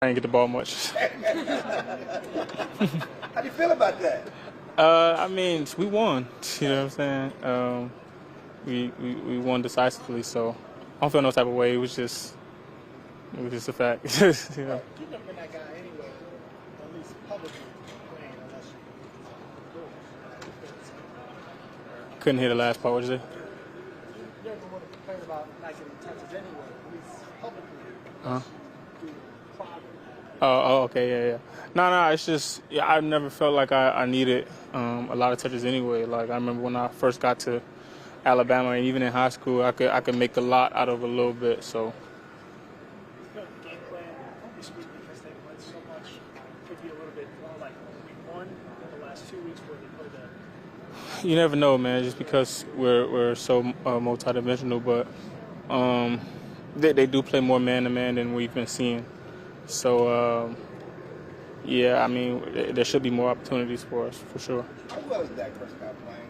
I didn't get the ball much. How do you feel about that? I mean, we won. You know what I'm saying? We won decisively, so I don't feel no type of way. It was just a fact. You know? You've never been that guy anyway, at least publicly playing, unless you Couldn't hear the last part. What did you say? You never want to complain about not getting touches anyway, at least publicly. Uh-huh. Do private. Oh, okay, yeah. No, it's just I never felt like I needed a lot of touches anyway. Like I remember when I first got to Alabama, and even in high school, I could make a lot out of a little bit. So. Game plan this week because they went so much could be a little bit more like week one in the last 2 weeks where they played that. You never know, man. Just because we're so multidimensional, but they do play more man-to-man than we've been seeing. So, yeah, I mean, there should be more opportunities for us, for sure. How well is Dak Prescott playing?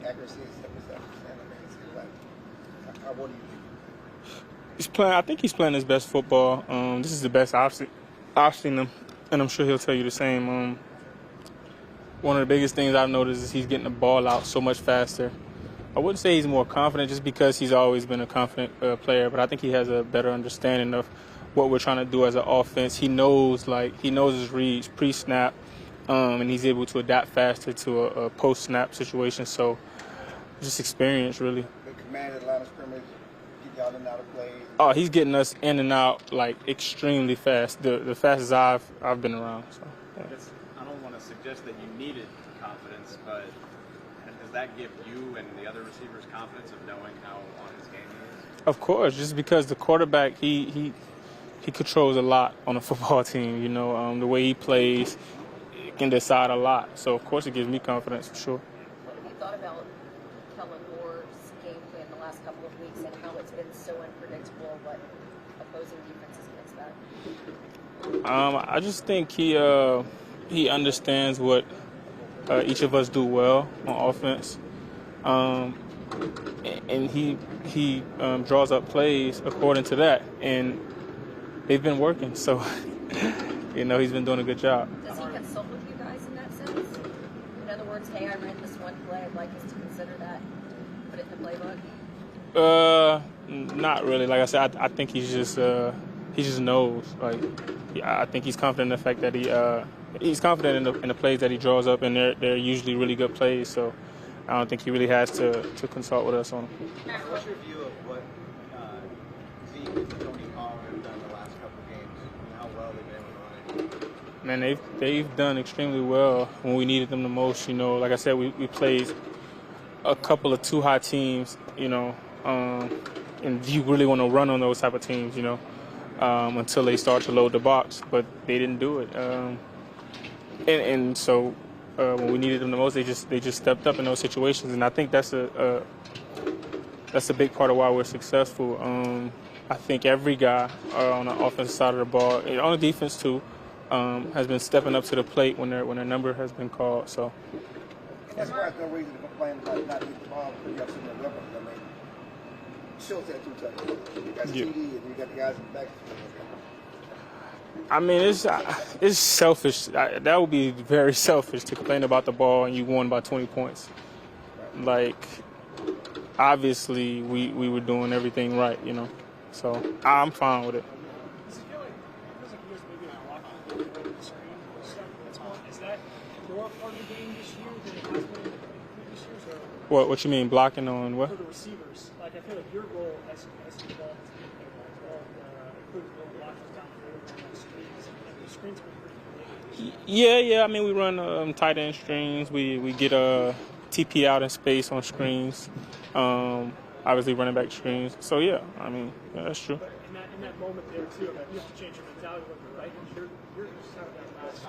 Accuracy is 77%. I mean, it's like, how well do you think? He's playing. I think he's playing his best football. This is the best I've seen him, and I'm sure he'll tell you the same. One of the biggest things I've noticed is he's getting the ball out so much faster. I wouldn't say he's more confident just because he's always been a confident player, but I think he has a better understanding of what we're trying to do as an offense. He knows his reads pre-snap, and he's able to adapt faster to a post-snap situation. So, just experience, really. The command at the line of scrimmage, get y'all in and out of play. Oh, he's getting us in and out like extremely fast. The fastest I've been around. So, yeah. I don't want to suggest that you needed confidence, but does that give you and the other receivers confidence of knowing how on his game he is? Of course, just because the quarterback he controls a lot on a football team. You know, the way he plays can decide a lot. So of course it gives me confidence for sure. What have you thought about Kellen Moore's game plan the last couple of weeks and how it's been so unpredictable? What opposing defenses can expect? I just think he understands what each of us do well on offense, and he draws up plays according to that, and they've been working. So, you know, he's been doing a good job. Does he consult with you guys in that sense? In other words, hey, I ran this one play. I'd like us to consider that. Put it in the playbook. Not really. Like I said, I think he just knows. Like, I think he's confident in the fact that he's confident in the plays that he draws up, and they're usually really good plays. So, I don't think he really has to consult with us on them. What's your view of what Zeke and Tony Pollard have done the last couple of games and how well they've been able to run it? Man, they've done extremely well when we needed them the most. You know, like I said, we played a couple of too high teams. You know, and you really want to run on those type of teams. You know, until they start to load the box, but they didn't do it. And so when we needed them the most, they just stepped up in those situations, and I think that's a big part of why we're successful. I think every guy on the offensive side of the ball, and on the defense too, has been stepping up to the plate when their number has been called. So. That's why there's no reason to complain about not hitting the ball because you have so many weapons. I mean, Schultz had 2 touchdowns. You got TD and you got the guys in the back. I mean, it's selfish. That would be very selfish to complain about the ball and you won by 20 points. Like, obviously, we were doing everything right, you know. So I'm fine with it. Does it feel like you guys maybe not walking the screen stuff that's more? Is that more part of the game this year than it has been in the previous years? Or What you mean blocking on what? for the receivers, like I feel like your role as involved in including blocking downfield and screens. And the screens have been pretty good. Yeah. I mean, we run tight end screens. We get a TP out in space on screens. Obviously, running back screens. So yeah, I mean, yeah, that's true. But in that moment there too, like you have to change your mentality. Right? You're just out of that last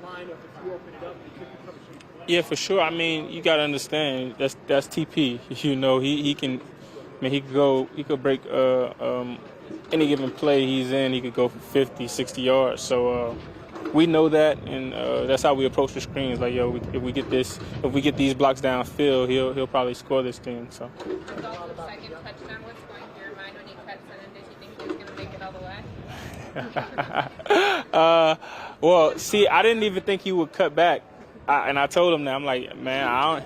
line of if you open it up, you could become a huge play. Yeah, for sure. I mean, you got to understand that's TP. You know, he can. I mean, he could break any given play he's in. He could go for 50, 60 yards. So we know that, and that's how we approach the screens. Like, yo, if we get these blocks downfield, he'll probably score this thing. So. Was also the second touchdown, what's going through your mind when he cuts in, and did you think he was going to make it all the way? Well, see, I didn't even think he would cut back, and I told him that. I'm like, man,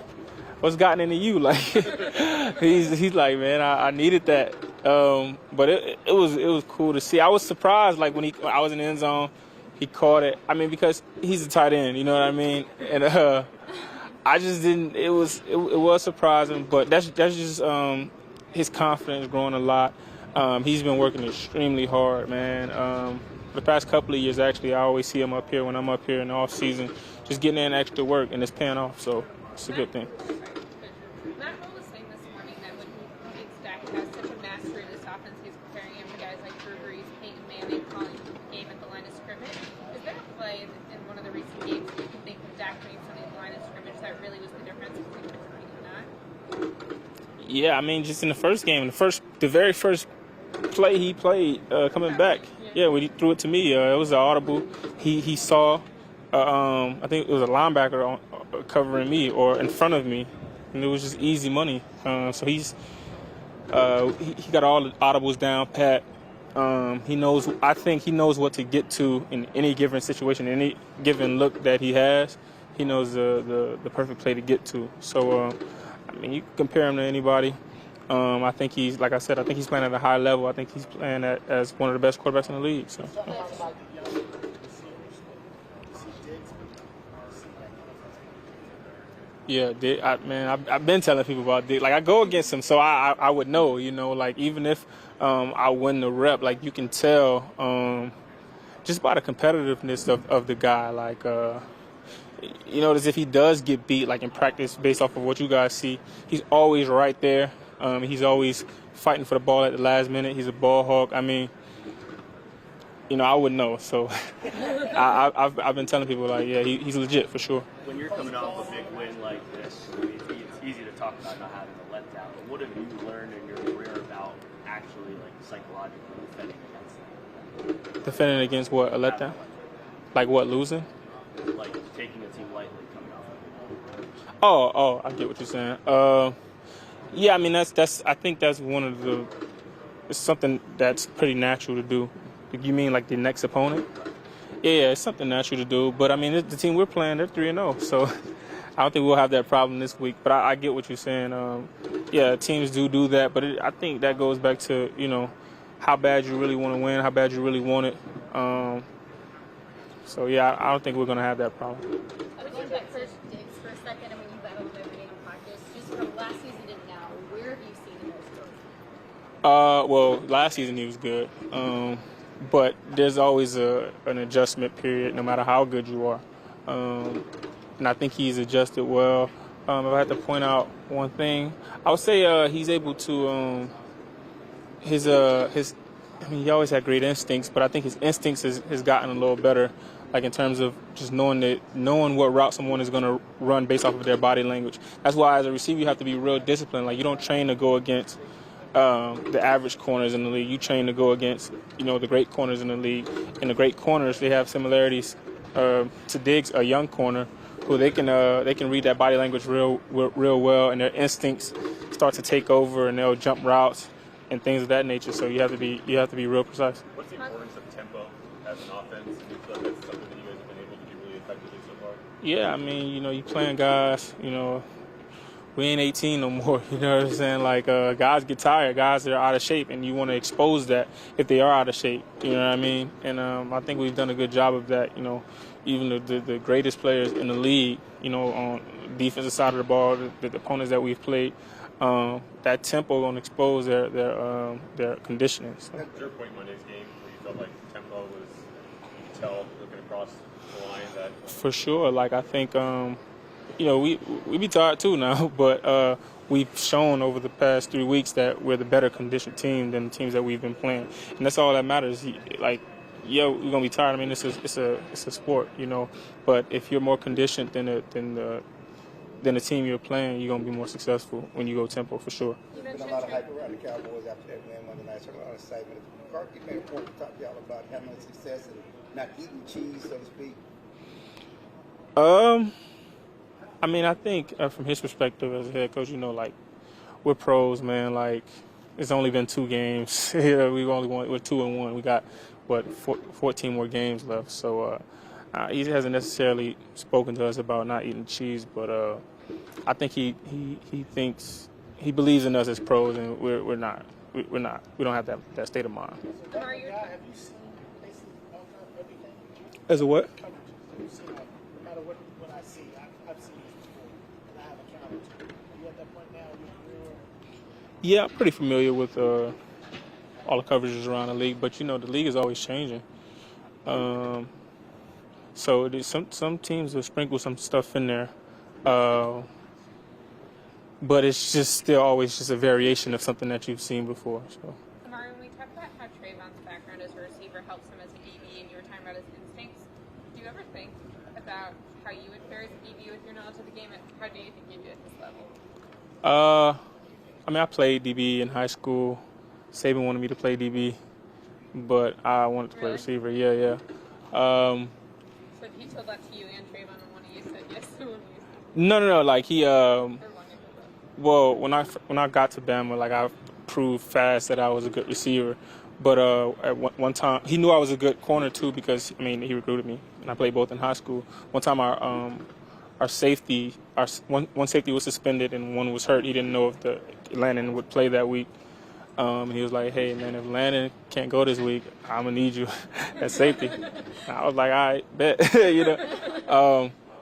what's gotten into you? Like, he's like, man, I needed that. But it was cool to see. I was surprised, like when I was in the end zone, he caught it. I mean, because he's a tight end, you know what I mean? And I just didn't. It was surprising, but that's just his confidence growing a lot. He's been working extremely hard, man. The past couple of years, actually, I always see him up here when I'm up here in the off season, just getting in extra work, and it's paying off. So it's a good thing. Matt Rule was saying this morning that when he thinks Dak has such a mastery of this offense, he's comparing him to guys like Drew Brees, Peyton Manning, calling the game at the line of scrimmage. Is there a play in one of the recent games that you can think of Dak doing something at the line of scrimmage that really was the difference between winning and not? Yeah, I mean, just in the first game, the very first play he played coming back. Yeah, when he threw it to me, it was an audible. He saw, I think it was a linebacker covering me or in front of me, and it was just easy money. So he got all the audibles down pat. He knows. I think he knows what to get to in any given situation, any given look that he has. He knows the perfect play to get to. So, I mean, you can compare him to anybody. I think he's, like I said, I think he's playing at a high level. I think he's playing as one of the best quarterbacks in the league. So. Yeah, I've been telling people about Dick. Like, I go against him, so I would know, you know, like, even if I win the rep, like, you can tell just by the competitiveness of the guy. Like, you know, as if he does get beat, like, in practice based off of what you guys see, he's always right there. He's always fighting for the ball at the last minute. He's a ball hawk. I mean, you know, I wouldn't know. So I've been telling people, like, yeah, he's legit for sure. When you're coming off a big win like this, I mean, it's easy to talk about not having a letdown, but what have you learned in your career about actually, like, psychologically defending against that? Defending against what? A letdown? Like what, losing? Like taking a team lightly coming off of it. Oh, I get what you're saying. Yeah, I mean, I think that's it's something that's pretty natural to do. You mean like the next opponent? Yeah, it's something natural to do. But I mean, the team we're playing, they're 3-0, so I don't think we'll have that problem this week. But I get what you're saying. Yeah, teams do that, but I think that goes back to, you know, how bad you really want to win, how bad you really want it. So yeah, I don't think we're gonna have that problem. I would go back first, Diggs, for a second. I mean, you battled every day in practice. Just from last season to now, where have you seen the most growth? Well, last season he was good. But there's always an adjustment period, no matter how good you are. And I think he's adjusted well. If I had to point out one thing, I would say he's able to I mean, he always had great instincts, but I think his instincts has gotten a little better, like in terms of just knowing what route someone is going to run based off of their body language. That's why as a receiver you have to be real disciplined. Like, you don't train to go against the average corners in the league. You train to go against, you know, the great corners in the league. And the great corners, they have similarities to Diggs, a young corner, who they can read that body language real well, and their instincts start to take over, and they'll jump routes and things of that nature. So you have to be real precise. What's the importance of tempo as an offense? Do you feel like that's something that you guys have been able to do really effectively so far? Yeah, I mean, you know, you playing guys, you know, we ain't 18 no more, you know what I'm saying? Like, guys get tired, guys are out of shape, and you want to expose that if they are out of shape, you know what I mean? And I think we've done a good job of that, you know. Even the greatest players in the league, you know, on the defensive side of the ball, the opponents that we've played, that tempo gonna expose their conditioning. So. Was there a point in Monday's game where you felt like tempo was, you could tell looking across the line that? For sure. Like, I think, you know, we be tired too now, but we've shown over the past 3 weeks that we're the better conditioned team than the teams that we've been playing, and that's all that matters. Like, yeah, we're gonna be tired. I mean, it's a sport, you know. But if you're more conditioned than the team you're playing, you're gonna be more successful when you go tempo, for sure. There's been a lot of hype around the Cowboys after that win Monday night. So a lot of excitement. McCarthy made a point to talk to y'all about having success and not eating cheese, so to speak. I mean, I think from his perspective as a head coach, you know, like, we're pros, man. Like, it's only been 2 games. Yeah, we're 2-1. We 14 more games left. So he hasn't necessarily spoken to us about not eating cheese, but I think he believes in us as pros, and we're not. We don't have that state of mind. Have you seen basically everything? As a what? Coverage. Have you seen, like, no matter what I see, I've seen these before, and I have a counter to it. Are you at that point now in your career? Yeah, I'm pretty familiar with all the coverages around the league, but the league is always changing. So some teams will sprinkle some stuff in there, but it's just still always just a variation of something that you've seen before. So. Amari, when we talk about how Trayvon's background as a receiver helps him as a DB, and you were talking about his instincts, do you ever think about how you would fare as a DB with your knowledge of the game, and how do you think you'd do at this level? I played DB in high school. Saban wanted me to play DB, but I wanted to play receiver. Yeah. So if he told that to you and Trayvon, and one of you said yes, who would you say? No. Like he, well, when I got to Bama, like I proved fast that I was a good receiver. But at one time, he knew I was a good corner too because he recruited me, and I played both in high school. One time, one safety was suspended and one was hurt. He didn't know if Landon would play that week. And he was like, "Hey man, if Landon can't go this week, I'm gonna need you at safety." And I was like, "All right, bet."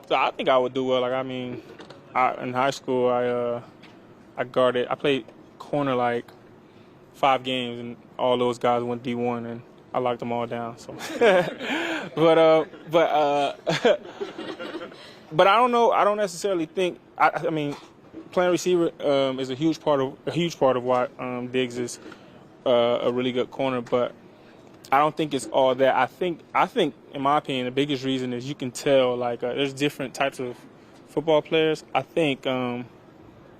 So I think I would do well. Like in high school, I played corner like 5 games, and all those guys went D1, and I locked them all down. So, but I don't know. I don't necessarily think. Playing receiver is a huge part of why Diggs is a really good corner, but I don't think it's all that. I think in my opinion the biggest reason is you can tell there's different types of football players. I think you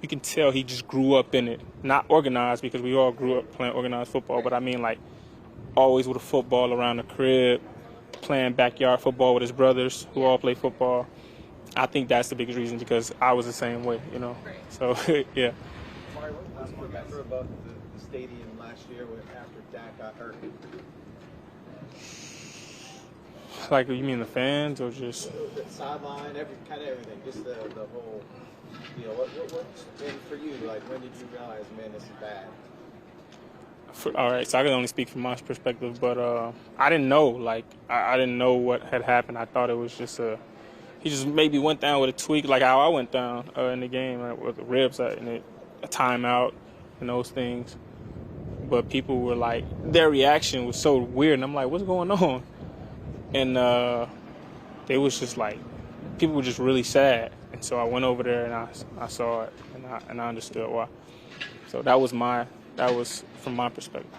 can tell he just grew up in it, not organized because we all grew up playing organized football, but always with a football around the crib, playing backyard football with his brothers who all play football. I think that's the biggest reason because I was the same way, So, yeah. Amari, what do you remember about the stadium last year after Dak got hurt? Like, you mean the fans or just? The sideline, everything, just the whole deal. What and for you, when did you realize, man, this is bad? All right, so I can only speak from my perspective, but I didn't know. I didn't know what had happened. I thought it was just he just maybe went down with a tweak, like how I went down in the game with the ribs and a timeout and those things. But people were like, their reaction was so weird, and I'm like, what's going on? And they was just like, people were just really sad. And so I went over there and I saw it and I understood why. So that was from my perspective.